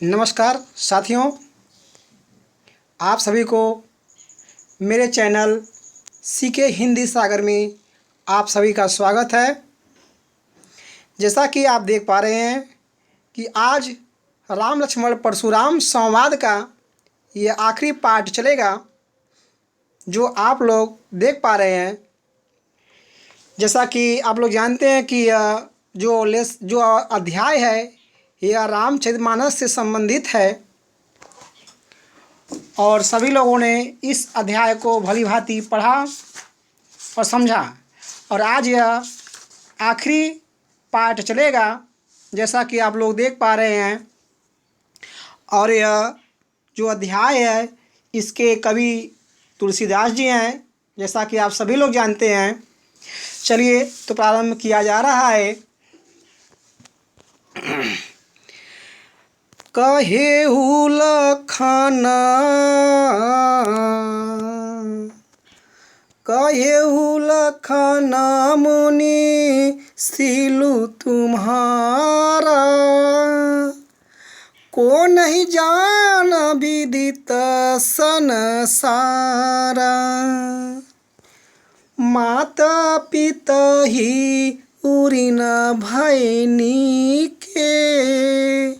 नमस्कार साथियों, आप सभी को मेरे चैनल सीके हिंदी सागर में आप सभी का स्वागत है। जैसा कि आप देख पा रहे हैं कि आज राम लक्ष्मण परशुराम संवाद का ये आखिरी पार्ट चलेगा, जो आप लोग देख पा रहे हैं। जैसा कि आप लोग जानते हैं कि जो अध्याय है यह रामचरितमानस से संबंधित है और सभी लोगों ने इस अध्याय को भली भांति पढ़ा और समझा। और आज यह आखिरी पार्ट चलेगा, जैसा कि आप लोग देख पा रहे हैं। और यह जो अध्याय है इसके कवि तुलसीदास जी हैं, जैसा कि आप सभी लोग जानते हैं। चलिए तो प्रारंभ किया जा रहा है। कहेहु लखन मुनि सिलु तुम्हारा, को नहीं जान विदित संसारा। माता पिता ही उरी न भैनी के,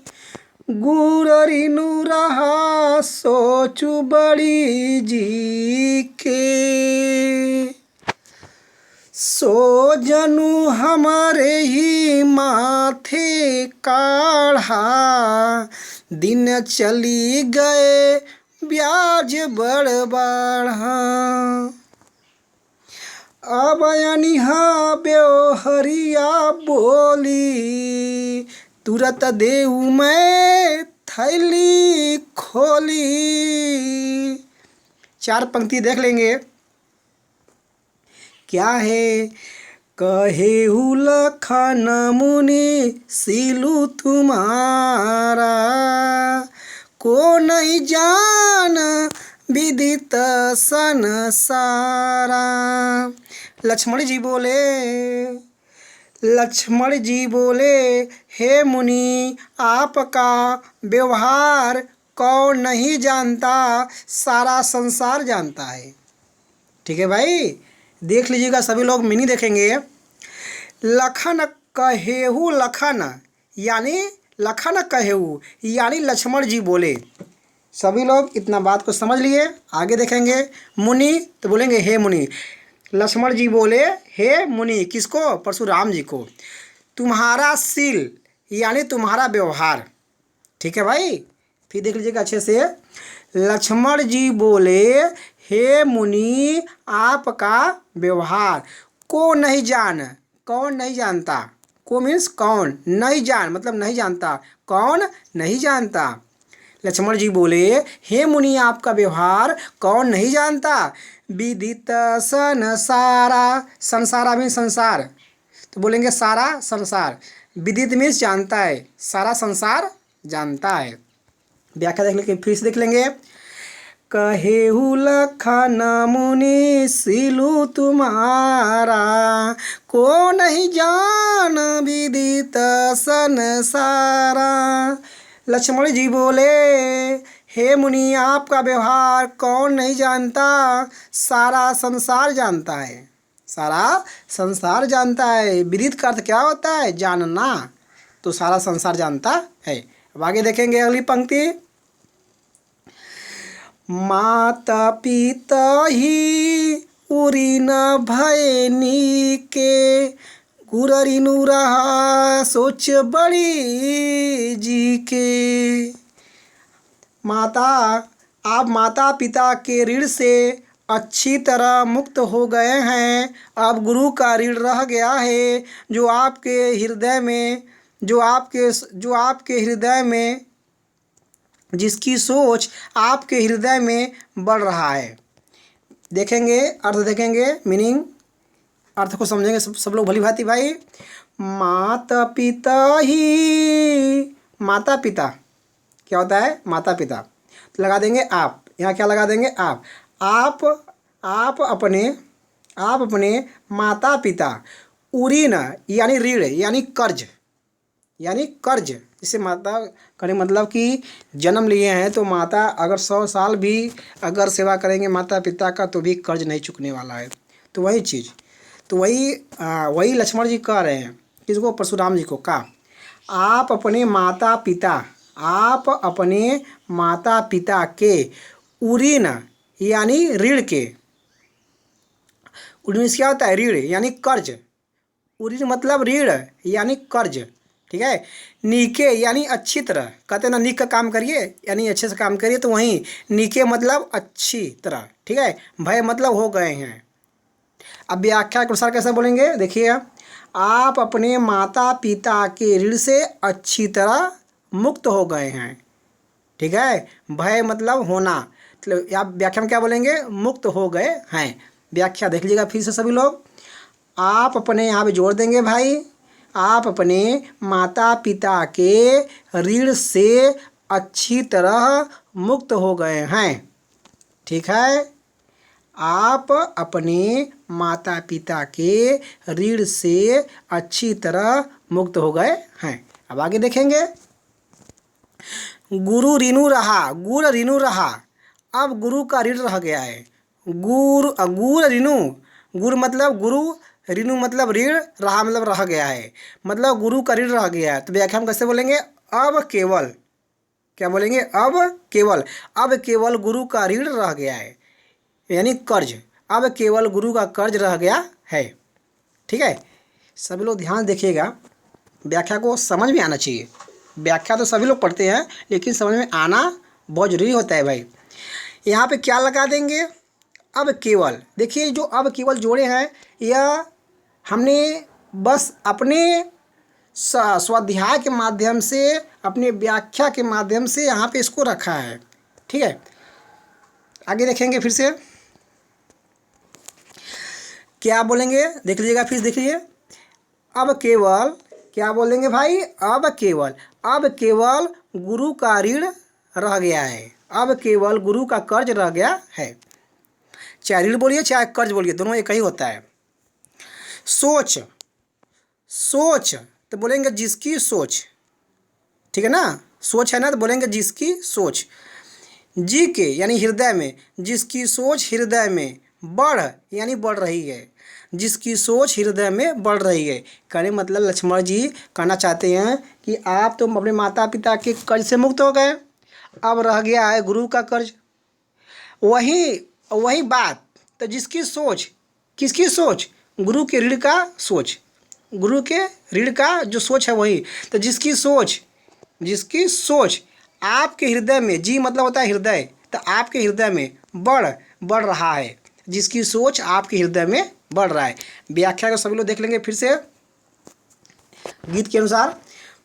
गुररिनु रहा सोचु बड़ी जी के। सो जनु हमारे ही माथे काढ़ा, दिन चली गए ब्याज बड़ बढ़ा। अब अनिहा ब्योहरिया बोली, तुरत देऊ मैं थैली खोली। चार पंक्ति देख लेंगे। क्या है? कहेहु लखन मुनि सिलु तुम्हारा, को नहीं जान विदित संसारा। लक्ष्मण जी बोले, हे मुनि, आपका व्यवहार कौन नहीं जानता, सारा संसार जानता है। ठीक है भाई, देख लीजिएगा, सभी लोग मिनी देखेंगे। लखन कहेहु, लखन यानी लखन कहेहु यानी लक्ष्मण जी बोले। सभी लोग इतना बात को समझ लिए। आगे देखेंगे। मुनि तो बोलेंगे हे मुनि। लक्ष्मण जी बोले हे मुनि, किसको? परशुराम जी को। तुम्हारा शील यानी तुम्हारा व्यवहार। ठीक है भाई, फिर देख लीजिएगा अच्छे से। लक्ष्मण जी बोले हे मुनि, आपका व्यवहार को नहीं जान। कौन नहीं जानता? को मीन्स कौन, नहीं जान मतलब नहीं जानता, कौन नहीं जानता। लक्ष्मण जी बोले हे मुनि, आपका व्यवहार कौन नहीं जानता। विदित संसारा, संसारा मीन्स संसार, तो बोलेंगे सारा संसार। विदित मीन्स जानता है, सारा संसार जानता है। व्याख्या देख लेंगे, फिर से देख लेंगे। कहेहु लखन मुनि सिलु तुम्हारा, को नहीं जान विदित संसारा। लक्ष्मण जी बोले हे मुनि, आपका व्यवहार कौन नहीं जानता, सारा संसार जानता है। सारा संसार जानता है। विदित का अर्थ क्या होता है? जानना। तो सारा संसार जानता है। अब आगे देखेंगे अगली पंक्ति। माता पिता ही उरी न भैनी के, गुररिनु रहा सोच बड़ी जी के। आप माता पिता के ऋण से अच्छी तरह मुक्त हो गए हैं। अब गुरु का ऋण रह गया है, जो आपके हृदय में जिसकी सोच आपके हृदय में बढ़ रहा है। देखेंगे, अर्थ देखेंगे, मीनिंग, अर्थ को समझेंगे सब लोग भली भांति भाई। माता पिता ही, माता पिता क्या होता है? माता पिता। तो लगा देंगे आप, यहाँ क्या लगा देंगे? आप अपने माता पिता, उरीन यानी ऋण यानी कर्ज जैसे माता करें मतलब कि जन्म लिए हैं तो माता अगर 100 साल भी अगर सेवा करेंगे माता पिता का तो भी कर्ज नहीं चुकने वाला है। तो वही चीज़, तो वही लक्ष्मण जी कह रहे हैं किसको, परशुराम जी को, कहा आप अपने माता पिता के ऋण यानी ऋण के, ऋण क्या होता है, ऋण यानी कर्ज, ऋण मतलब ऋण यानी कर्ज, ठीक है। नीके यानी अच्छी तरह, कहते हैं ना नीक का काम करिए यानी अच्छे से काम करिए, तो वहीं नीके मतलब अच्छी तरह, ठीक है। भय मतलब हो गए हैं। अब व्याख्या के अनुसार कैसे बोलेंगे, देखिए, आप अपने माता पिता के ऋण से अच्छी तरह मुक्त हो गए हैं, ठीक है। भय मतलब होना, मतलब आप व्याख्या में क्या बोलेंगे, मुक्त हो गए हैं। व्याख्या देख लीजिएगा फिर से सभी लोग। आप अपने, यहाँ पे जोड़ देंगे भाई, आप अपने माता पिता के ऋण से अच्छी तरह मुक्त हो गए हैं, ठीक है। आप अपने माता पिता के ऋण से अच्छी तरह मुक्त हो गए हैं। अब आगे देखेंगे, गुरु ऋणु रहा, गुर ऋणु रहा, अब गुरु का ऋण रह गया है। गुर ऋणु, गुर मतलब गुरु, ऋणु मतलब ऋण, रहा मतलब रह गया है, मतलब गुरु का ऋण रह गया है। तो व्याख्या हम कैसे बोलेंगे, अब केवल, क्या बोलेंगे, अब केवल गुरु का ऋण रह गया है, यानी कर्ज, अब केवल गुरु का कर्ज रह गया है, ठीक है। सभी लोग ध्यान देखिएगा, व्याख्या को समझ में आना चाहिए। व्याख्या तो सभी लोग पढ़ते हैं लेकिन समझ में आना बहुत ज़रूरी होता है भाई। यहाँ पे क्या लगा देंगे, अब केवल, देखिए जो अब केवल जोड़े हैं यह हमने बस अपने स्वाध्याय के माध्यम से, अपने व्याख्या के माध्यम से यहाँ पे इसको रखा है, ठीक है। आगे देखेंगे फिर से क्या बोलेंगे, देख लीजिएगा फिर देखिए, अब केवल क्या बोलेंगे भाई, अब केवल गुरु का ऋण रह गया है, अब केवल गुरु का कर्ज रह गया है। चाहे ऋण बोलिए चाहे कर्ज बोलिए, दोनों एक ही होता है। सोच तो बोलेंगे जिसकी सोच, ठीक है ना, सोच है ना तो बोलेंगे जिसकी सोच। जी के यानी हृदय में, जिसकी सोच हृदय में, बढ़ यानी बढ़ रही है, जिसकी सोच हृदय में बढ़ रही है। कहने मतलब लक्ष्मण जी कहना चाहते हैं कि आप तो अपने माता पिता के कर्ज से मुक्त हो गए, अब रह गया है गुरु का कर्ज। वही बात, तो जिसकी सोच, किसकी सोच, गुरु के ऋण का सोच, गुरु के ऋण का जो सोच है वही, तो जिसकी सोच आपके हृदय में, जी मतलब होता है हृदय, तो आपके हृदय में बढ़ रहा है, जिसकी सोच आपके हृदय में बढ़ रहा है। व्याख्या को सभी लोग देख लेंगे फिर से गीत के अनुसार।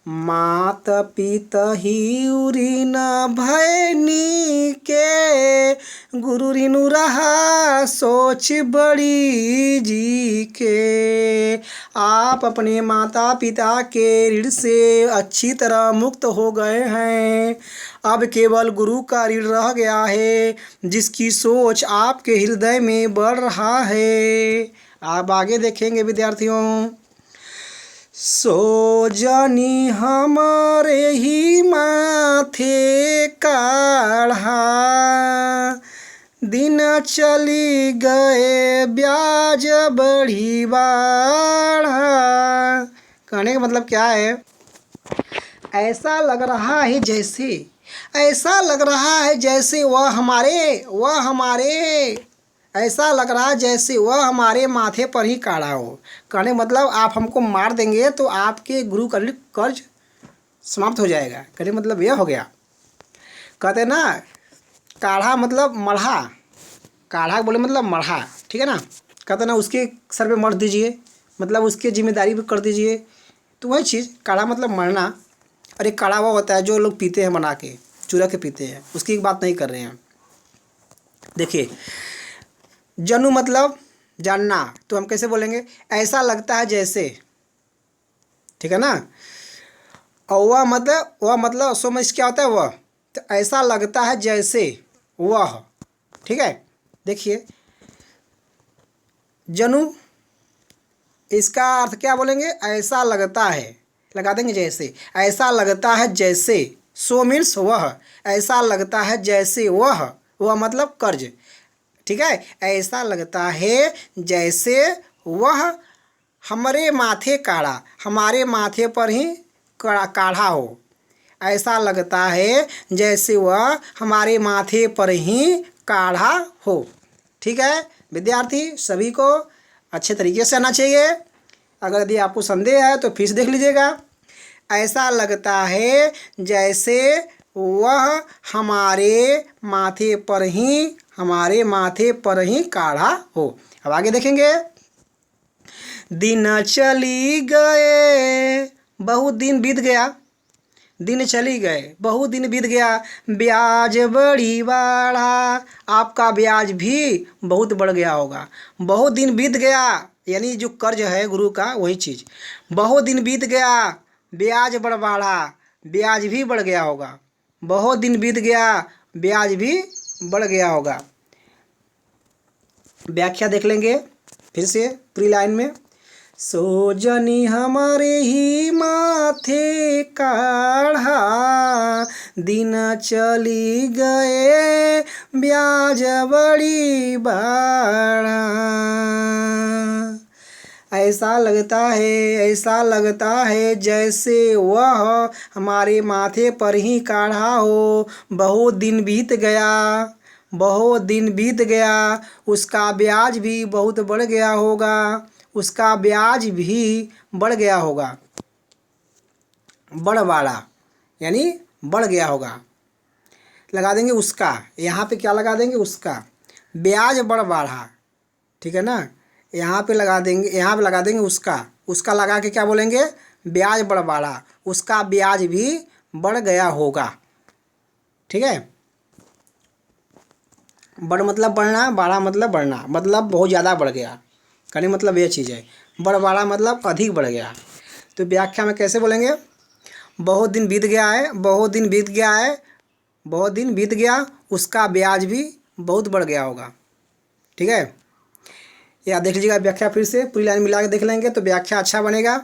मात पिता ही ऋण भैनी के, गुरु ऋणु रहा सोच बड़ी जी के। आप अपने माता पिता के ऋण से अच्छी तरह मुक्त हो गए हैं, अब केवल गुरु का ऋण रह गया है, जिसकी सोच आपके हृदय में बढ़ रहा है। आप आगे देखेंगे विद्यार्थियों, सो जानी हमारे ही माथे काढ़ा, दिन चली गए ब्याज बढ़ी बाढ़ा। कहने का मतलब क्या है, ऐसा लग रहा है जैसे वह हमारे माथे पर ही काढ़ा हो। कहने मतलब आप हमको मार देंगे तो आपके गुरु का कर्ज समाप्त हो जाएगा। कहने मतलब यह हो गया। कहते ना काढ़ा मतलब मढ़ा, काढ़ा बोले मतलब मढ़ा, ठीक है ना। कहते ना उसके सर पे मढ़ दीजिए, मतलब उसके जिम्मेदारी पे कर दीजिए, तो वही चीज़ काढ़ा मतलब मरना। और एक काढ़ा हुआ होता है जो लोग पीते हैं बना के, चूरा के पीते हैं, उसकी बात नहीं कर रहे हैं। देखिए जनु मतलब जानना, तो हम कैसे बोलेंगे, ऐसा लगता है जैसे, ठीक है ना। और वह मतलब सो में क्या होता है वह, तो ऐसा लगता है जैसे वह, ठीक है। देखिए जनु, इसका अर्थ क्या बोलेंगे, ऐसा लगता है, लगा देंगे जैसे। ऐसा लगता है जैसे, सो मीन्स वह, ऐसा लगता है जैसे वह मतलब कर्ज, ठीक है। ऐसा लगता है जैसे वह हमारे माथे काढ़ा, हमारे माथे पर ही काढ़ा हो। ऐसा लगता है जैसे वह हमारे माथे पर ही काढ़ा हो। ठीक है विद्यार्थी, सभी को अच्छे तरीके से आना चाहिए। अगर यदि आपको संदेह है तो फिर से देख लीजिएगा। ऐसा लगता है जैसे वह हमारे माथे पर ही काढ़ा हो। अब आगे देखेंगे। दिन चली गए, बहुत दिन बीत गया, दिन चली गए, बहुत दिन बीत गया, ब्याज बड़ी बढ़ा, आपका ब्याज भी बहुत बढ़ गया होगा। बहुत दिन बीत गया यानी जो कर्ज है गुरु का, वही चीज़। बहुत दिन बीत गया, ब्याज बढ़ा, ब्याज भी बढ़ गया होगा। बहुत दिन बीत गया, ब्याज भी बढ़ गया होगा। व्याख्या देख लेंगे फिर से पूरी लाइन में। सोजनी हमारे ही माथे काढ़ा, दिन चली गए, ब्याज बड़ी बढ़ा। ऐसा लगता है जैसे वह हमारे माथे पर ही काढ़ा हो। बहुत दिन बीत गया, उसका ब्याज भी बहुत बढ़ गया होगा, उसका ब्याज भी बढ़ गया होगा। बढ़ यानी बढ़ गया होगा, लगा देंगे उसका। यहाँ पे क्या लगा देंगे? उसका। ब्याज बढ़ा, ठीक है ना। यहाँ पे लगा देंगे उसका लगा के क्या बोलेंगे? ब्याज बढ़ा, उसका ब्याज भी बढ़ गया होगा। ठीक है। बढ़ मतलब बढ़ना, बढ़ा मतलब बढ़ना, मतलब बहुत ज़्यादा बढ़ गया, कहने मतलब ये चीज़ है। बढ़ा मतलब अधिक बढ़ गया। तो व्याख्या में कैसे बोलेंगे? बहुत दिन बीत गया, उसका ब्याज भी बहुत बढ़ गया होगा। ठीक है। या देख लीजिएगा व्याख्या फिर से पूरी लाइन मिला के देख लेंगे तो व्याख्या अच्छा बनेगा।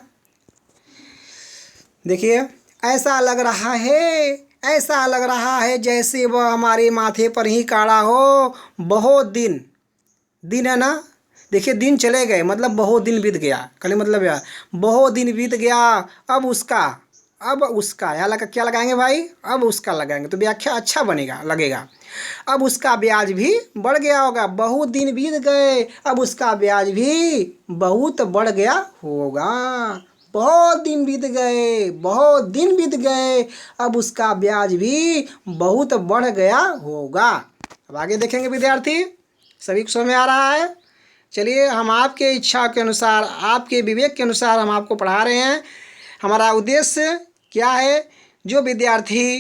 देखिए, ऐसा लग रहा है जैसे वह हमारे माथे पर ही काढ़ा हो। बहुत दिन है ना। देखिए, दिन चले गए मतलब बहुत दिन बीत गया, कहने मतलब यार बहुत दिन बीत गया। अब उसका यहाँ क्या लगाएंगे भाई? अब उसका लगाएंगे तो व्याख्या अच्छा लगेगा। अब उसका ब्याज भी बढ़ गया होगा। बहुत दिन बीत गए, अब उसका ब्याज भी बहुत बढ़ गया होगा। बहुत दिन बीत गए, अब उसका ब्याज भी बहुत बढ़ गया होगा। अब आगे देखेंगे विद्यार्थी, सभी को समझ में आ रहा है? चलिए, हम आपके इच्छा के अनुसार, आपके विवेक के अनुसार हम आपको पढ़ा रहे हैं। हमारा उद्देश्य क्या है? जो विद्यार्थी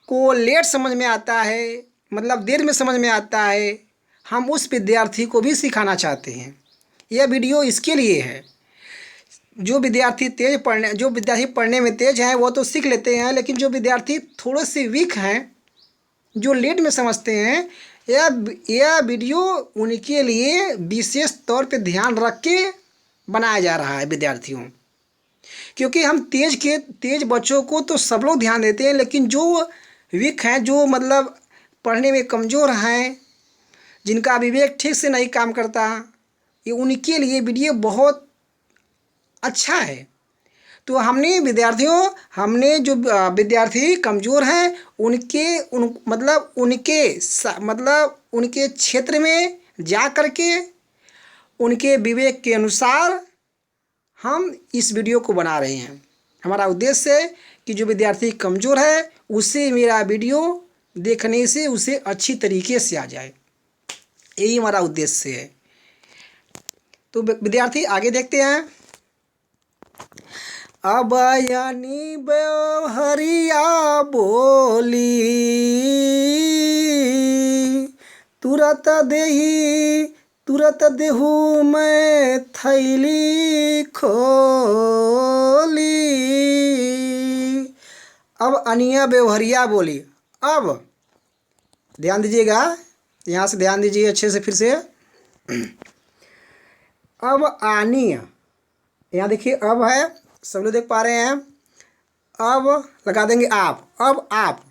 को लेट समझ में आता है, मतलब देर में समझ में आता है, हम उस विद्यार्थी को भी सिखाना चाहते हैं। यह वीडियो इसके लिए है। जो विद्यार्थी पढ़ने में तेज हैं वो तो सीख लेते हैं, लेकिन जो विद्यार्थी थोड़े से वीक हैं, जो लेट में समझते हैं, यह वीडियो उनके लिए विशेष तौर पे ध्यान रख के बनाया जा रहा है विद्यार्थियों। क्योंकि हम तेज बच्चों को तो सब लोग ध्यान देते हैं, लेकिन जो वीक हैं, जो मतलब पढ़ने में कमज़ोर हैं, जिनका विवेक ठीक से नहीं काम करता, ये उनके लिए वीडियो बहुत अच्छा है। तो हमने जो विद्यार्थी कमज़ोर हैं उनके क्षेत्र में जा कर के उनके विवेक के अनुसार हम इस वीडियो को बना रहे हैं। हमारा उद्देश्य है कि जो विद्यार्थी कमज़ोर है उसे मेरा वीडियो देखने से उसे अच्छी तरीके से आ जाए, यही हमारा उद्देश्य है। तो विद्यार्थी आगे देखते हैं। अब यानी हरिया बोली, तुरत देहू मैं थैली खोली। अब अनिया बेवहरिया बोली। अब ध्यान दीजिएगा, यहाँ से ध्यान दीजिए अच्छे से फिर से। अब आनिया, यहाँ देखिए अब है, सब लोग देख पा रहे हैं। अब लगा देंगे आप। अब आप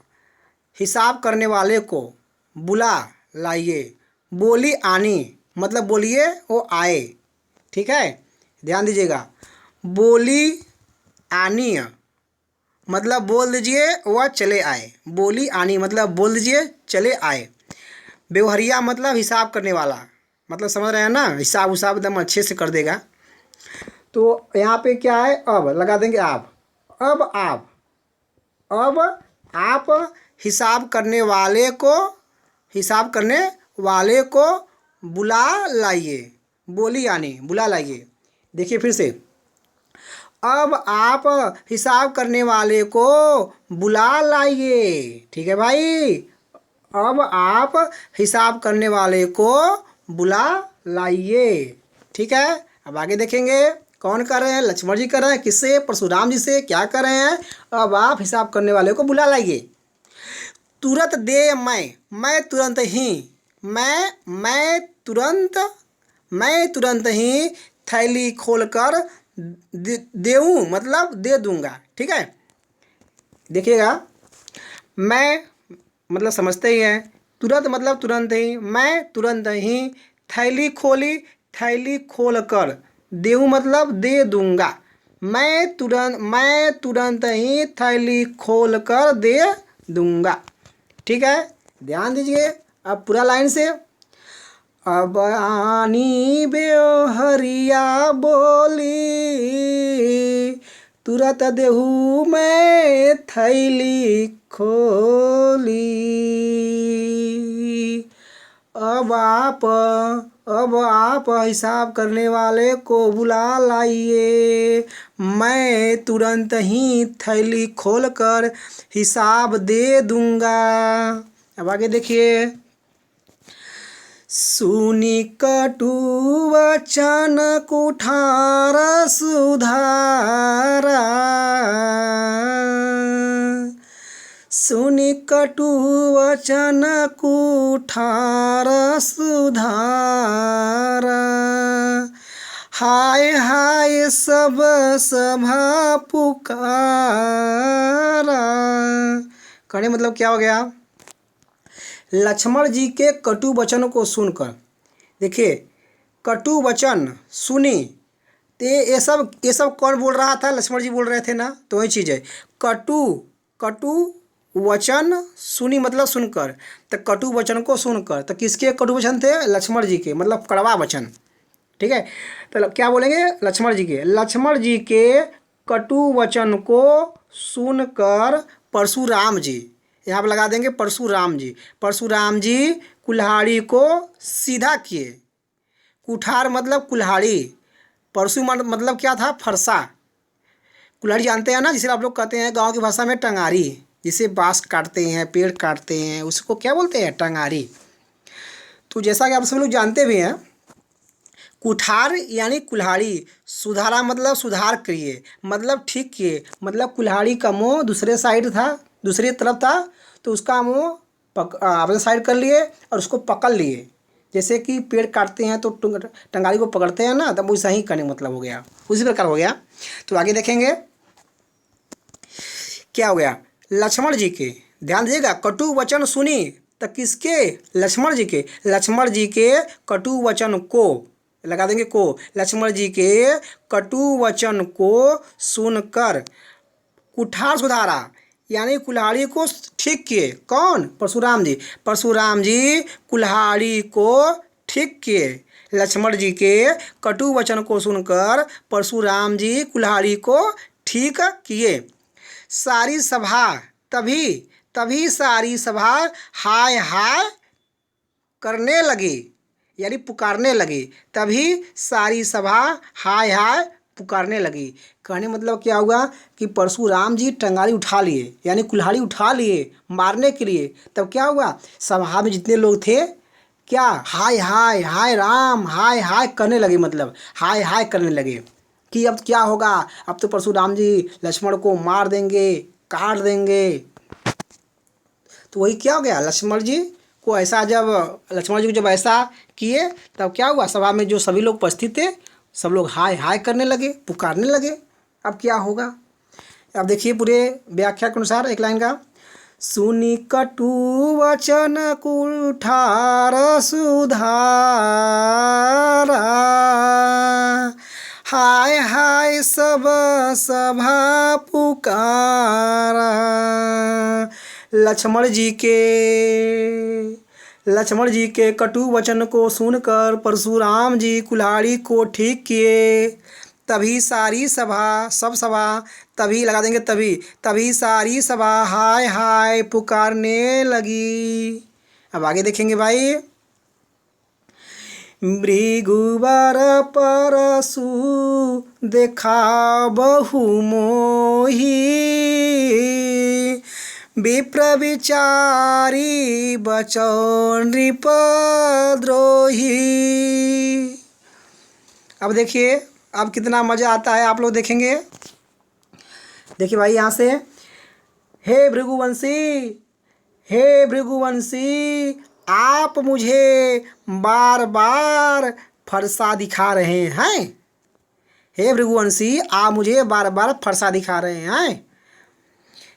हिसाब करने वाले को बुला लाइए। बोली आनी मतलब बोलिए वो आए। ठीक है, ध्यान दीजिएगा। बोली आनी मतलब बोल दीजिए वह चले आए। बोली आनी मतलब बोल दीजिए चले आए। व्यवहारिया मतलब हिसाब करने वाला, मतलब समझ रहे हैं ना, हिसाब उसाब एकदम अच्छे से कर देगा। तो यहाँ पे क्या है, अब लगा देंगे आप। अब आप हिसाब करने वाले को बुला लाइए। बोली आनी बुला लाइए। देखिए फिर से, अब आप हिसाब करने वाले को बुला लाइए। ठीक है भाई, अब आप हिसाब करने वाले को बुला लाइए। ठीक है, अब आगे देखेंगे कौन कर रहे हैं, लक्ष्मण जी कर रहे हैं। किससे? परशुराम जी से। क्या कर रहे हैं? अब आप हिसाब करने वाले को बुला लाइए। तुरंत दे मैं तुरंत ही, मैं तुरंत ही थैली खोलकर देऊँ मतलब दे दूंगा। ठीक है, देखिएगा, मैं मतलब समझते ही हैं, तुरंत मतलब तुरंत ही, मैं तुरंत ही थैली खोल कर देऊँ मतलब दे दूंगा। मैं तुरंत ही थैली खोल कर दे दूंगा। ठीक है, ध्यान दीजिए। अब पूरा लाइन से, अब आनी बेहरिया बोली तुरंत देहू मैं थैली खोली। अब आप हिसाब करने वाले को बुला लाइए। मैं तुरंत ही थैली खोलकर हिसाब दे दूंगा। अब आगे देखिए। सुनी कटु वचन कुठार सुधारा, सुनी कटु वचन कुठार सुधारा। हाय हाय सब सभा पुकारा। कहने मतलब क्या हो गया? लक्ष्मण जी के कटु वचन को सुनकर, देखिए कटु वचन सुनी, तो ये सब कौन बोल रहा था? लक्ष्मण जी बोल रहे थे ना, तो वही चीज़ है। कटु वचन सुनी मतलब सुनकर, तो कटु वचन को सुनकर, तो किसके कटु वचन थे? लक्ष्मण जी के, मतलब कड़वा वचन। ठीक है, तो क्या बोलेंगे? लक्ष्मण जी के कटु वचन को सुनकर परशुराम जी, यहाँ पर लगा देंगे परशुराम जी कुल्हाड़ी को सीधा किए। कुठार मतलब कुल्हाड़ी, परशु मतलब क्या था? फरसा। कुल्हाड़ी जानते हैं ना, जिसे आप लोग कहते हैं गांव की भाषा में टंगारी, जिसे बांस काटते हैं, पेड़ काटते हैं, उसको क्या बोलते हैं? टंगारी। तो जैसा कि आप सब लोग जानते भी हैं, कुठार यानी कुल्हाड़ी, सुधारा मतलब सुधार किए, मतलब ठीक किए, मतलब कुल्हाड़ी का मुँह दूसरे साइड था, दूसरी तरफ था, तो उसका मुँह अपने साइड कर लिए और उसको पकड़ लिए। जैसे कि पेड़ काटते हैं तो टंगारी को पकड़ते हैं ना, तब वैसा ही करने मतलब हो गया, उसी प्रकार हो गया। तो आगे देखेंगे क्या हो गया। लक्ष्मण जी के, ध्यान दीजिएगा, कटु वचन सुनी, तो किसके? लक्ष्मण जी के कटु वचन को लगा देंगे को, लक्ष्मण जी के कटु वचन को सुनकर कुठार सुधारा यानी कुल्हाड़ी को ठीक किए। कौन? परशुराम जी कुल्हाड़ी को ठीक किए। लक्ष्मण जी के कटु वचन को सुनकर परशुराम जी कुल्हाड़ी को ठीक किए। सारी सभा, तभी सारी सभा हाय हाय करने लगी यानी पुकारने लगी। तभी सारी सभा हाय हाय पुकारने लगी। कहने मतलब क्या हुआ कि परशुराम जी टंगारी उठा लिए यानी कुल्हाड़ी उठा लिए मारने के लिए। तब क्या हुआ? सभा में जितने लोग थे, क्या हाय हाय हाय राम हाय हाय करने लगे, मतलब हाय हाय करने लगे कि अब क्या होगा, अब तो परशुराम जी लक्ष्मण को मार देंगे, काट देंगे। तो वही क्या हो गया, लक्ष्मण जी को जब ऐसा किए, तब क्या हुआ? सभा में जो सभी लोग उपस्थित थे, सब लोग हाय हाय करने लगे, पुकारने लगे। अब क्या होगा? अब देखिए पूरे व्याख्या के अनुसार एक लाइन का, सुनी कटु वचन कुठार सुधारा, हाय हाय सब सभा पुकारा। लक्ष्मण जी के कटु वचन को सुनकर परशुराम जी कुल्हाड़ी को ठीक किए। तभी सारी सभा, सब सभा, तभी लगा देंगे तभी सारी सभा हाय हाय पुकारने लगी। अब आगे देखेंगे भाई, भृगुवर परशु देखा बहु मोही, विप्र विचारी बचौ नृप द्रोही। अब देखिए अब कितना मज़ा आता है, आप लोग देखेंगे। देखिए भाई यहाँ से, हे भृगुवंशी आप मुझे बार बार फरसा दिखा रहे हैं। हे भृगुवंशी आप मुझे बार बार फरसा दिखा रहे हैं।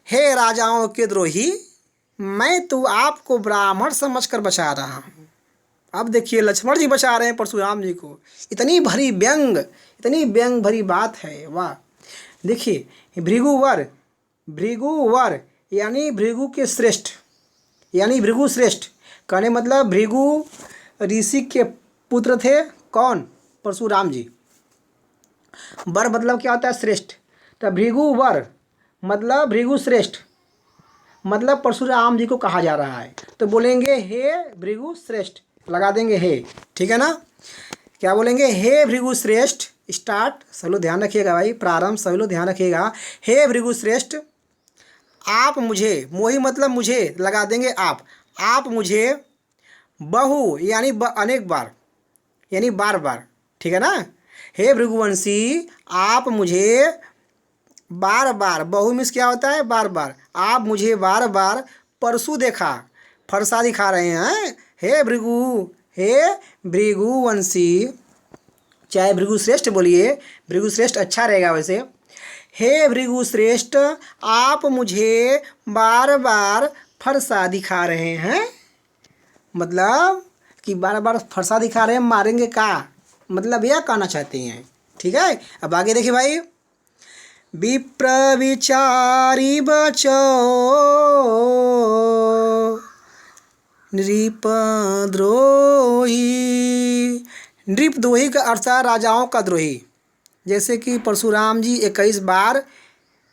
हे राजाओं के द्रोही, मैं तो आपको ब्राह्मण समझकर बचा रहा हूँ। अब देखिए लक्ष्मण जी बचा रहे हैं परशुराम जी को। इतनी व्यंग भरी बात है, वाह। देखिए भृगुवर यानी भृगु के श्रेष्ठ, यानी भृगु श्रेष्ठ कहने मतलब भृगु ऋषि के पुत्र थे। कौन? परशुराम जी। वर मतलब क्या होता है? श्रेष्ठ। तो भृगुवर मतलब भृगु श्रेष्ठ, मतलब परशुराम जी को कहा जा रहा है। तो बोलेंगे हे भृगु श्रेष्ठ, लगा देंगे हे, ठीक है ना। क्या बोलेंगे? हे भृगु श्रेष्ठ। स्टार्ट सब लोग ध्यान रखिएगा भाई, प्रारंभ सब लोग ध्यान रखिएगा। हे भृगु श्रेष्ठ आप मुझे, मोही मतलब मुझे, लगा देंगे आप मुझे बहु यानी अनेक बार, यानी बार बार, ठीक है ना। हे भृगुवंशी आप मुझे बार बार, बहु मीन्स क्या होता है? बार बार। आप मुझे बार बार परशु देखा, फरसा दिखा रहे हैं। हे भृगुवंशी, चाहे भृगुश्रेष्ठ बोलिए, भृगुश्रेष्ठ अच्छा रहेगा वैसे। हे भृगुश्रेष्ठ आप मुझे बार बार फरसा दिखा रहे हैं, मतलब कि बार बार फरसा दिखा रहे हैं, मारेंगे का मतलब यह कहना चाहते हैं, ठीक है। अब आगे देखिए भाई, विप्र विचारी बचो नृपद्रोही। नृपद्रोही का अर्थ है राजाओं का द्रोही। जैसे कि परशुराम जी 21 बार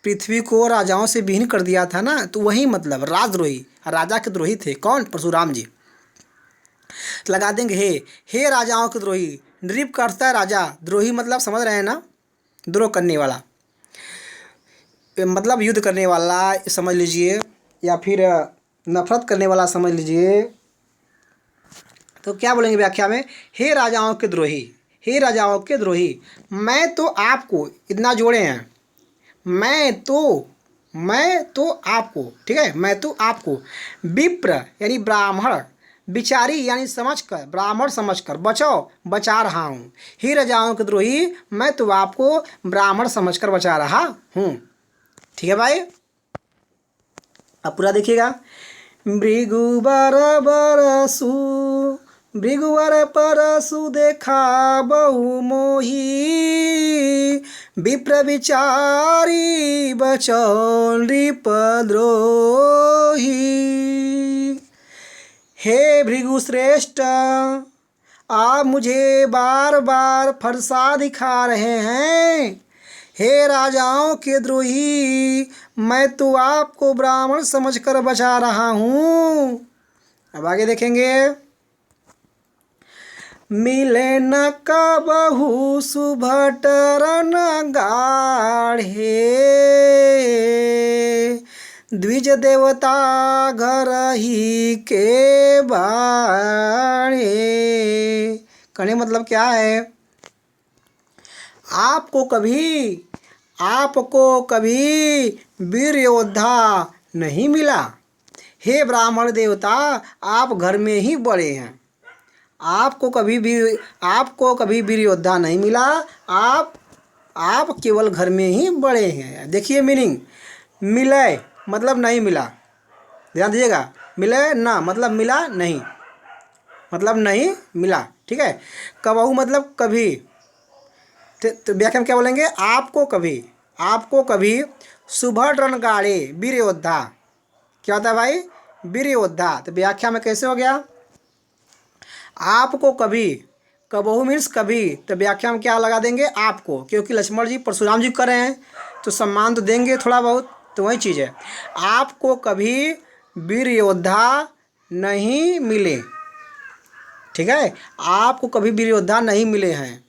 पृथ्वी को राजाओं से विहीन कर दिया था ना, तो वही मतलब राजद्रोही, राजा के द्रोही थे। कौन? परशुराम जी। तो लगा देंगे हे राजाओं के द्रोही। नृप का अर्थ है राजा, द्रोही मतलब समझ रहे हैं ना, द्रोह करने वाला, मतलब युद्ध करने वाला समझ लीजिए, या फिर नफरत करने वाला समझ लीजिए। तो क्या बोलेंगे व्याख्या में? हे राजाओं के द्रोही, हे राजाओं के द्रोही, मैं तो आपको, इतना जोड़े हैं, मैं तो आपको, ठीक है, मैं तो आपको विप्र यानी ब्राह्मण, विचारी यानी समझकर, ब्राह्मण समझकर, बचा रहा हूँ। हे राजाओं के द्रोही मैं तो आपको ब्राह्मण समझकर बचा रहा हूँ, ठीक है भाई। अब पूरा देखिएगा, भृगुवर परशु देखा बहु मोही, विप्र विचारी बचौ नृपद्रोही। हे भृगु श्रेष्ठ आप मुझे बार बार फरसा दिखा रहे हैं। हे राजाओं के द्रोही मैं तो आपको ब्राह्मण समझकर बचा रहा हूँ। अब आगे देखेंगे, मिले न कबहु सुभटर न गाढ़े, द्विज देवता घर ही के बाढ़े। कहने मतलब क्या है? आपको कभी वीर योद्धा नहीं मिला। हे ब्राह्मण देवता आप घर में ही बड़े हैं, आपको कभी वीर योद्धा नहीं मिला। आप केवल घर में ही बड़े हैं। देखिए मीनिंग, मिले मतलब नहीं मिला, ध्यान दीजिएगा। मिले ना मतलब मिला नहीं, मतलब नहीं मिला, ठीक है। कबहू मतलब कभी, तो व्याख्या में क्या बोलेंगे, आपको कभी सुभट रणगाड़े वीर योद्धा। क्या होता है भाई, वीर योद्धा। तो व्याख्या में कैसे हो गया, आपको कभी, कबहू मीन्स कभी, तो व्याख्या में क्या लगा देंगे, आपको, क्योंकि लक्ष्मण जी परशुराम जी कर रहे हैं तो सम्मान तो देंगे थोड़ा बहुत, तो वही चीज़ है। आपको कभी वीर योद्धा नहीं मिले, ठीक है, आपको कभी वीर योद्धा नहीं मिले हैं,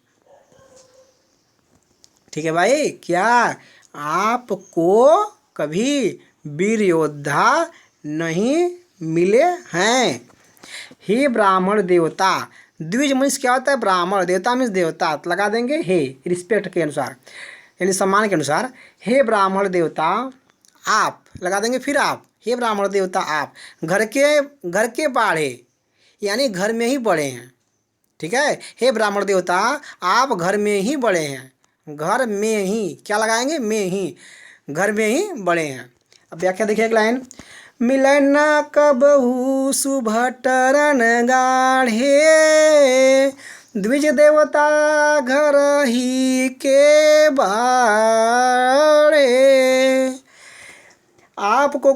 ठीक है भाई। क्या, आपको कभी वीर योद्धा नहीं मिले हैं। हे ब्राह्मण देवता, द्विज मीन्स क्या होता है, ब्राह्मण, देवता मीन्स देवता, तो लगा देंगे हे, रिस्पेक्ट के अनुसार यानी सम्मान के अनुसार। हे ब्राह्मण देवता आप, लगा देंगे फिर आप, हे ब्राह्मण देवता आप घर के बाढ़े यानी घर में ही बड़े हैं, ठीक है। हे ब्राह्मण देवता आप घर में ही बड़े हैं, घर में ही क्या लगाएंगे, में ही, घर में ही बड़े हैं। अब व्याख्या देखिए एक लाइन, मिलन कबहू सुभट रणगाढ़े द्विज देवता घर ही के बाड़े। आपको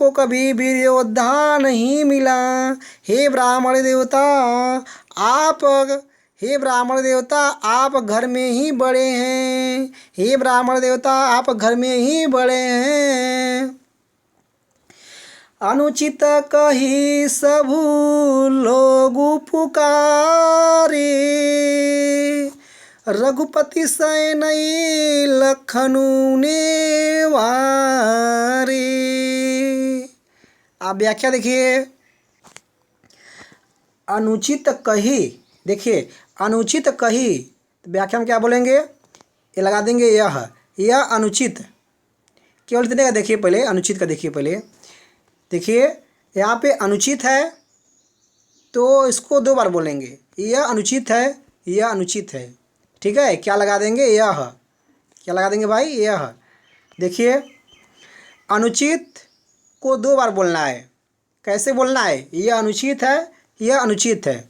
कभी वीर योद्धा नहीं मिला। हे ब्राह्मण देवता आप, हे ब्राह्मण देवता आप घर में ही बड़े हैं, हे ब्राह्मण देवता आप घर में ही बड़े हैं। अनुचित कही सबू लोग पुकारे रघुपति सैनई लखनऊ ने वारे। आप व्याख्या देखिए, अनुचित कही, देखिए अनुचित कही, व्याख्या में क्या बोलेंगे, ये लगा देंगे यह अनुचित, केवल इतने का देखिए पहले, अनुचित का देखिए पहले, देखिए यहाँ पे अनुचित है तो इसको 2 बार बोलेंगे, यह अनुचित है, यह अनुचित है, ठीक है। क्या लगा देंगे, यह, क्या लगा देंगे भाई, यह। देखिए अनुचित को 2 बार बोलना है, कैसे बोलना है, यह अनुचित है, यह अनुचित है।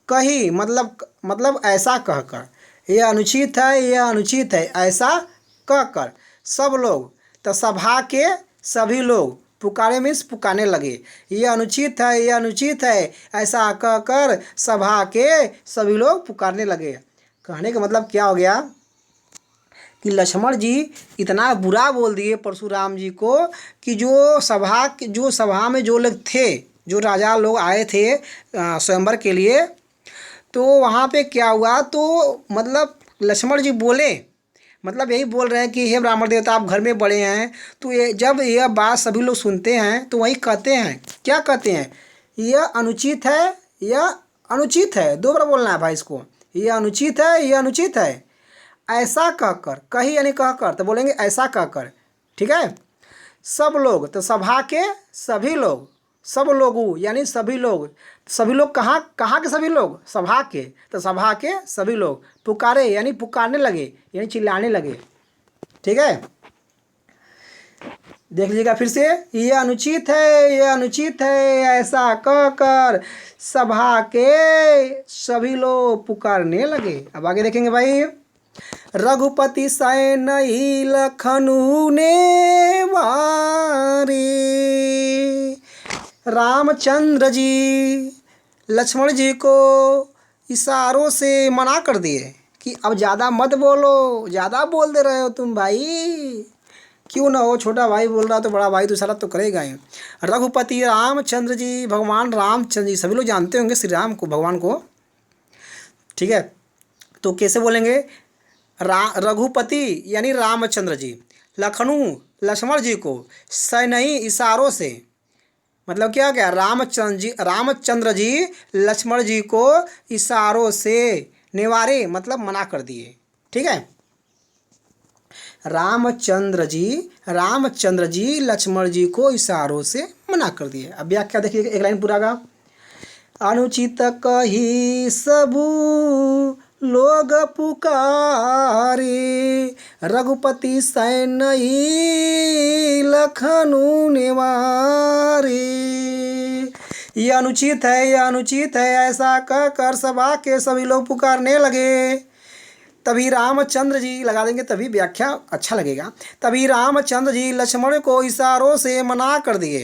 कही मतलब ऐसा कहकर, यह अनुचित है, यह अनुचित है, ऐसा कहकर सब लोग, तो सभा के सभी लोग, पुकारे मीन्स पुकारने लगे, यह अनुचित है, यह अनुचित है, ऐसा कहकर सभा के सभी लोग पुकारने लगे। कहने का मतलब क्या हो गया कि लक्ष्मण जी इतना बुरा बोल दिए परशुराम जी को कि जो सभा में जो लोग थे, जो राजा लोग आए थे स्वयंवर के लिए, तो वहाँ पे क्या हुआ, तो मतलब लक्ष्मण जी बोले, मतलब यही बोल रहे हैं कि हे ब्राह्मण देवता आप घर में बड़े हैं। तो ये जब यह बात सभी लोग सुनते हैं तो वही कहते हैं, क्या कहते हैं, यह अनुचित है, यह अनुचित है, 2 बार बोलना है भाई इसको, यह अनुचित है, यह अनुचित है, ऐसा कहकर, कही यानी कहकर, तो बोलेंगे ऐसा कहकर, ठीक है। सब लोग, तो सभा के सभी लोग, सब लोगों यानी सभी लोग, सभी लोग कहाँ के सभी लोग, सभा के, तो सभा के सभी लोग पुकारे यानी पुकारने लगे यानी चिल्लाने लगे, ठीक है। देख लीजिएगा फिर से, यह अनुचित है, यह अनुचित है, ऐसा कहकर सभा के सभी लोग पुकारने लगे। अब आगे देखेंगे भाई, रघुपति सैनई लखनऊ ने वारे। रामचंद्र जी लक्ष्मण जी को इशारों से मना कर दिए कि अब ज़्यादा मत बोलो, ज़्यादा बोल दे रहे हो तुम भाई, क्यों ना हो, छोटा भाई बोल रहा तो बड़ा भाई तो इशारा तो करेगा ही। रघुपति रामचंद्र जी, भगवान रामचंद्र जी, सभी लोग जानते होंगे श्री राम को, भगवान को, ठीक है। तो कैसे बोलेंगे, रघुपति यानी रामचंद्र जी, लखनऊ लक्ष्मण जी को, सैनई इशारों से, मतलब क्या क्या, रामचंद्र जी लक्ष्मण जी को इशारों से, निवारे मतलब मना कर दिए, ठीक है। रामचंद्र जी लक्ष्मण जी को इशारों से मना कर दिए। अब व्याख्या देखिए एक लाइन पूरा का, अनुचित कही सबू लोग पुकारे, रघुपति सैन्य लखनऊ निवारे। यह अनुचित है, यह अनुचित है, ऐसा कह कर सभा के सभी लोग पुकारने लगे। तभी रामचंद्र जी, लगा देंगे तभी व्याख्या अच्छा लगेगा। तभी रामचंद्र जी लक्ष्मण को इशारों से मना कर दिए।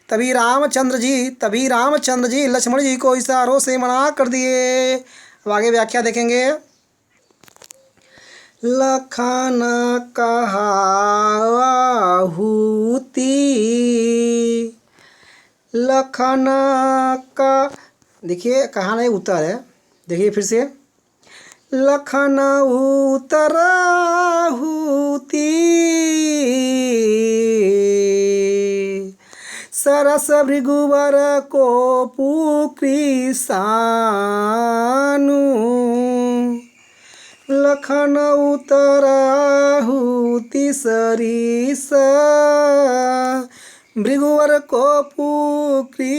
तभी रामचंद्र जी लक्ष्मण जी को इशारों से मना कर दिए। अब आगे व्याख्या देखेंगे। लखन कहाहुति, लखन का, देखिए कहाँ नहीं उत्तर है, देखिए फिर से। लखन उतराहुति, सरस भृगुवर को पुकृसानु, लखन उतराहुति सरिस भृगुवर को पुकृसानु,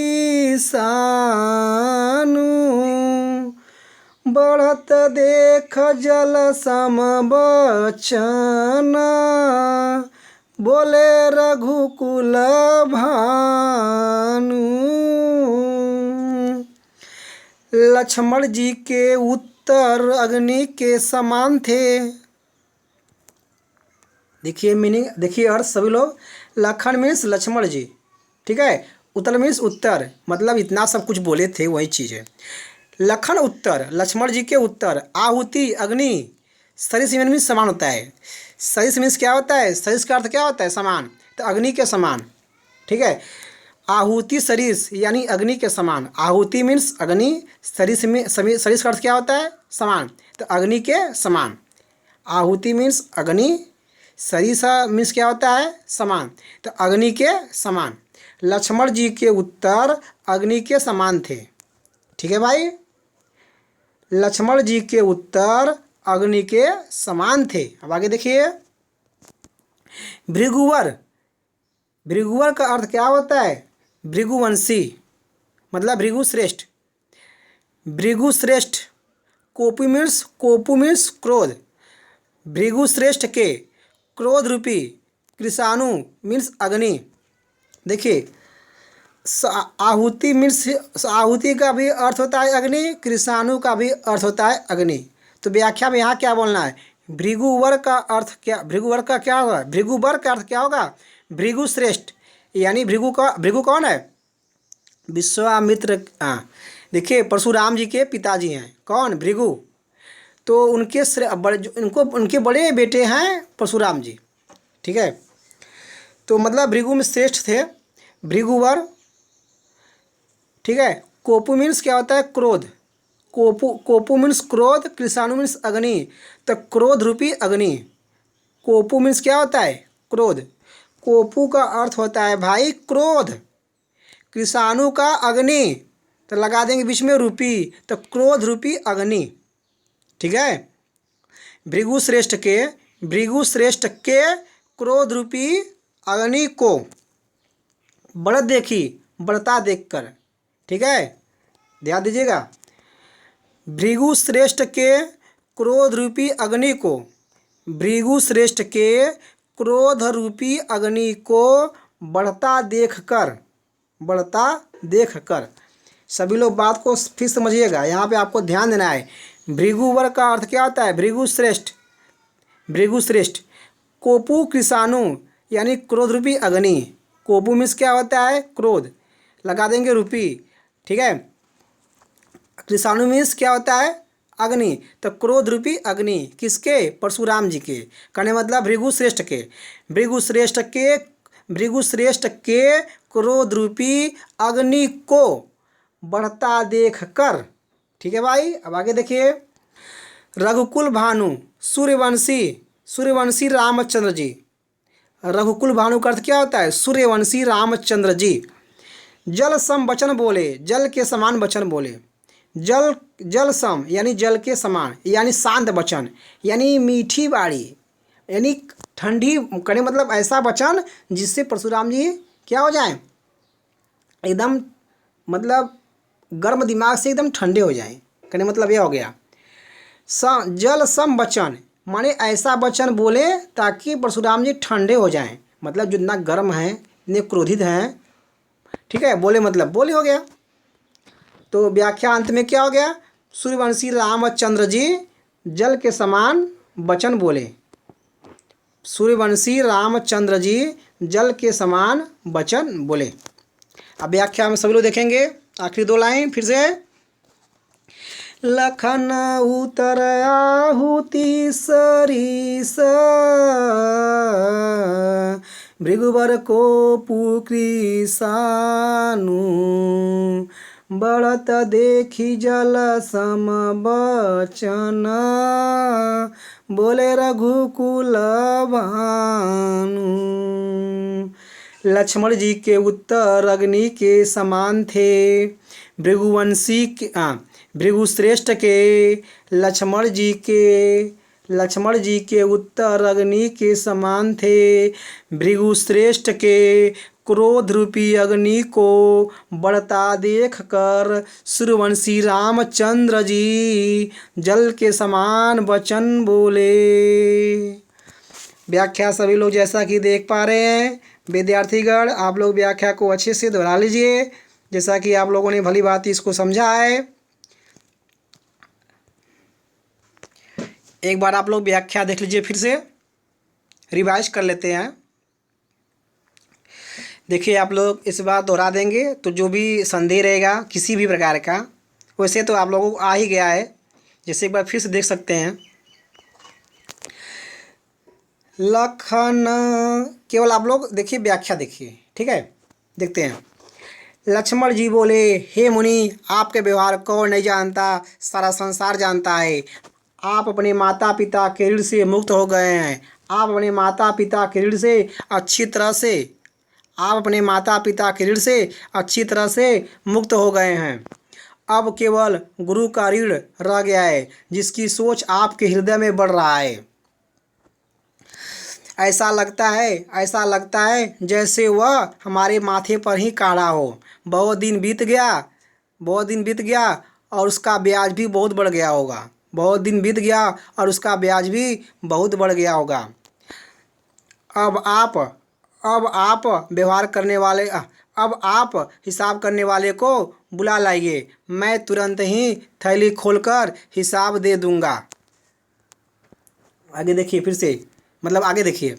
बढ़त देख जल सम बचन, बोले रघुकुल भानु। लक्ष्मण जी के उत्तर अग्नि के समान थे। देखिए मीनिंग, देखिए अर्थ सभी लोग। लखन मीन्स लक्ष्मण जी, ठीक है। उत्तर मीन्स उत्तर, मतलब इतना सब कुछ बोले थे वही चीज़ है। लखन उत्तर, लक्ष्मण जी के उत्तर। आहुति अग्नि, सरिस मीन्स समान होता है। सरिस मीन्स क्या होता है, सरिस का अर्थ क्या होता है, समान, तो अग्नि के समान, ठीक है। आहुति सरिस यानी अग्नि के समान। आहुति मीन्स अग्नि, सरिस में सरिस का अर्थ क्या होता है, समान, तो अग्नि के समान। आहुति मीन्स अग्नि, सरिस मीन्स क्या होता है, समान, तो अग्नि के समान। लक्ष्मण जी के उत्तर अग्नि के समान थे, ठीक है भाई। लक्ष्मण जी के उत्तर अग्नि के समान थे। अब आगे देखिए। भृगुवर, भृगुवर का अर्थ क्या होता है, भृगुवंशी, मतलब भृगु श्रेष्ठ। भृगु श्रेष्ठ, कोपु मीन्स क्रोध। भृगु श्रेष्ठ के क्रोध रूपी कृषाणु मीन्स अग्नि। देखिए आहुति मीन्स, आहुति का भी अर्थ होता है अग्नि, कृषाणु का भी अर्थ होता है अग्नि। तो व्याख्या में यहाँ क्या बोलना है, भृगुवर का अर्थ क्या, भृगुवर का क्या होगा, भृगुवर का अर्थ क्या होगा, भृगु श्रेष्ठ, यानी भृगु कौन है, विश्वामित्र। देखिए परशुराम जी के पिताजी हैं, कौन, भृगु। तो उनके उनके बड़े बेटे हैं परशुराम जी, ठीक है। तो मतलब भृगु में श्रेष्ठ थे, भृगुवर, ठीक है। कोपु मीन्स क्या होता है, क्रोध। कोपु मीन्स क्रोध, कृषाणु मीन्स अग्नि, तो क्रोध रूपी अग्नि। कोपु मीन्स क्या होता है, क्रोध। कोपु का अर्थ होता है भाई क्रोध, कृषाणु का अग्नि, तो लगा देंगे बीच में रूपी, तो क्रोध रूपी अग्नि, ठीक है। भृगु श्रेष्ठ के क्रोध रूपी अग्नि को बढ़ता देखकर, ठीक है, ध्यान दीजिएगा। भृगु श्रेष्ठ के क्रोध रूपी अग्नि को, भृगु श्रेष्ठ के क्रोध रूपी अग्नि को बढ़ता देखकर, सभी लोग बात को फिर समझिएगा, यहाँ पे आपको ध्यान देना है। भृगुवर का अर्थ क्या होता है, भृगु श्रेष्ठ। कोपु कृषाणु यानी क्रोध रूपी अग्नि। कोपु मीन्स क्या होता है, क्रोध, लगा देंगे रूपी, ठीक है। कृषाणु मीन्स क्या होता है, अग्नि, तो क्रोध रूपी अग्नि किसके, परशुराम जी के, कहने मतलब भृगु श्रेष्ठ के क्रोध रूपी अग्नि को बढ़ता देख कर, ठीक है भाई। अब आगे देखिए। रघुकुल भानु, सूर्यवंशी रामचंद्र जी। रघुकुल भानु का अर्थ क्या होता है, सूर्यवंशी रामचंद्र जी। जल सम वचन बोले, जल के समान वचन बोले। जल सम यानी जल के समान, यानी शांत वचन, यानी मीठी बाड़ी, यानी ठंडी, कहने मतलब ऐसा वचन जिससे परशुराम जी क्या हो जाए, एकदम मतलब गर्म दिमाग से एकदम ठंडे हो जाएं। कहने मतलब यह हो गया जल सम वचन, माने ऐसा वचन बोले ताकि परशुराम जी ठंडे हो जाएं। मतलब जितना गर्म है, इतने क्रोधित हैं, ठीक है, बोले मतलब बोले हो गया। तो व्याख्या अंत में क्या हो गया, सूर्यवंशी रामचंद्र जी जल के समान वचन बोले। सूर्यवंशी रामचंद्र जी जल के समान वचन बोले। अब व्याख्या में सभी लोग देखेंगे आखिरी 2 लाइन फिर से। लखन उतर आहुति सरिस, भृगुवर को पुकृ सानु, बढ़त देखी जल सम बचन, बोले रघुकुल भानु। लक्ष्मण जी के उत्तर अग्नि के समान थे, भृगुवंशी के भृगुश्रेष्ठ के लक्ष्मण जी के उत्तर अग्नि के समान थे। भृगुश्रेष्ठ के क्रोध रूपी अग्नि को बढ़ता देख कर सूर्यवंशी रामचंद्र जी जल के समान वचन बोले। व्याख्या सभी लोग जैसा कि देख पा रहे हैं विद्यार्थीगण, आप लोग व्याख्या को अच्छे से दोहरा लीजिए जैसा कि आप लोगों ने भली बात इसको समझा है। एक बार आप लोग व्याख्या देख लीजिए, फिर से रिवाइज कर लेते हैं। देखिए आप लोग इस बार दोहरा देंगे तो जो भी संदेह रहेगा किसी भी प्रकार का, वैसे तो आप लोगों को आ ही गया है, जैसे एक बार फिर से देख सकते हैं। लखन, केवल आप लोग देखिए व्याख्या देखिए, ठीक है, देखते हैं। लक्ष्मण जी बोले, हे मुनि, आपके व्यवहार को नहीं जानता, सारा संसार जानता है। आप अपने माता पिता के ऋण से मुक्त हो गए हैं। आप अपने माता पिता के ऋण से अच्छी तरह से अच्छी तरह से मुक्त हो गए हैं। अब केवल गुरु का ऋण रह गया है, जिसकी सोच आपके हृदय में बढ़ रहा है। ऐसा लगता है जैसे वह हमारे माथे पर ही काढ़ा हो। बहुत दिन बीत गया और उसका ब्याज भी बहुत बढ़ गया होगा। अब आप हिसाब करने वाले को बुला लाइए, मैं तुरंत ही थैली खोलकर हिसाब दे दूंगा। आगे देखिए फिर से, मतलब आगे देखिए।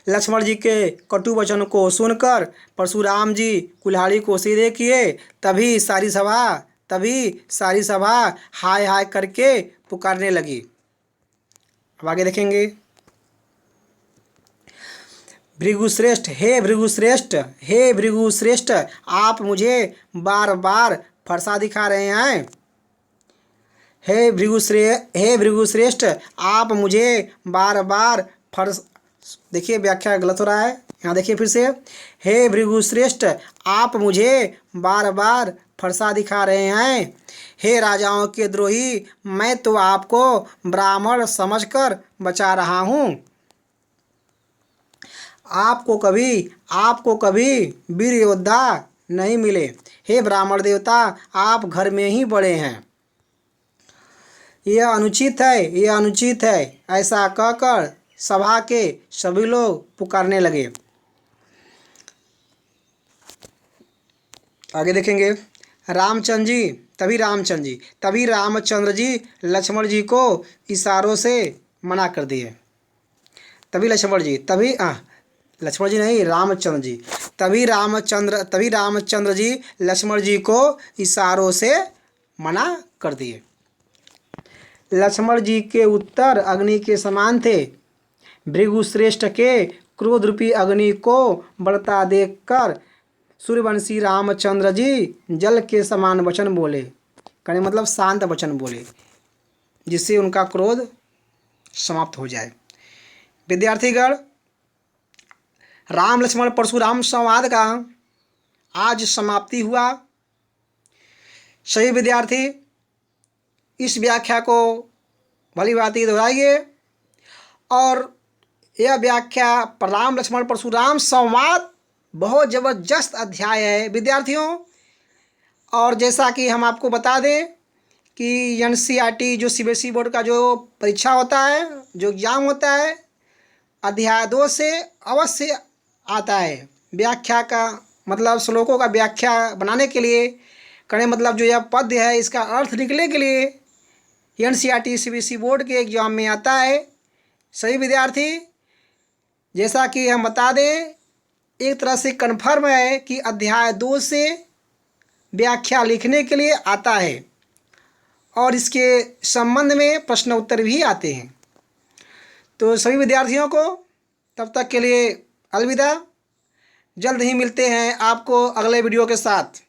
लक्ष्मण जी के कटु वचन को सुनकर परशुराम जी कुल्हाड़ी को सीधे किए, तभी सारी सभा हाय हाय करके पुकारने लगी। अब आगे देखेंगे। भृगुश्रेष्ठ, हे भृगुश्रेष्ठ, आप मुझे बार बार फरसा दिखा रहे हैं। हे भृगुश्रेष्ठ, आप मुझे बार बार देखिए व्याख्या गलत हो रहा है, यहाँ देखिए फिर से। हे भृगुश्रेष्ठ, आप मुझे बार बार फरसा दिखा रहे हैं। हे राजाओं के द्रोही, मैं तो आपको ब्राह्मण समझकर बचा रहा हूँ। आपको कभी वीर योद्धा नहीं मिले। हे ब्राह्मण देवता, आप घर में ही बड़े हैं। यह अनुचित है। ऐसा कहकर सभा के सभी लोग पुकारने लगे। आगे देखेंगे। तभी रामचंद्र जी लक्ष्मण जी को इशारों से मना कर दिए। तभी रामचंद्र जी लक्ष्मण जी को इशारों से मना कर दिए। लक्ष्मण जी के उत्तर अग्नि के समान थे। भृगुश्रेष्ठ के क्रोध रूपी अग्नि को बढ़ता देखकर सूर्यवंशी रामचंद्र जी जल के समान वचन बोले। कहने मतलब शांत वचन बोले, जिससे उनका क्रोध समाप्त हो जाए। विद्यार्थीगण, राम लक्ष्मण परशुराम संवाद का आज समाप्ति हुआ। सही विद्यार्थी इस व्याख्या को भली भांति दोहराइए। और यह व्याख्या राम लक्ष्मण परशुराम संवाद बहुत ज़बरदस्त अध्याय है विद्यार्थियों। और जैसा कि हम आपको बता दें कि एनसीईआरटी जो सीबीएसई बोर्ड का जो परीक्षा होता है, जो एग्ज़ाम होता है, अध्याय 2 से अवश्य आता है। व्याख्या का मतलब श्लोकों का व्याख्या बनाने के लिए करें, मतलब जो यह पद्य है इसका अर्थ निकलने के लिए एनसीईआरटी सीबीएसई बोर्ड के एग्जाम में आता है। सही विद्यार्थी, जैसा कि हम बता दें, एक तरह से कन्फर्म है कि अध्याय 2 से व्याख्या लिखने के लिए आता है और इसके संबंध में प्रश्न उत्तर भी आते हैं। तो सभी विद्यार्थियों को तब तक के लिए अलविदा। जल्द ही मिलते हैं आपको अगले वीडियो के साथ।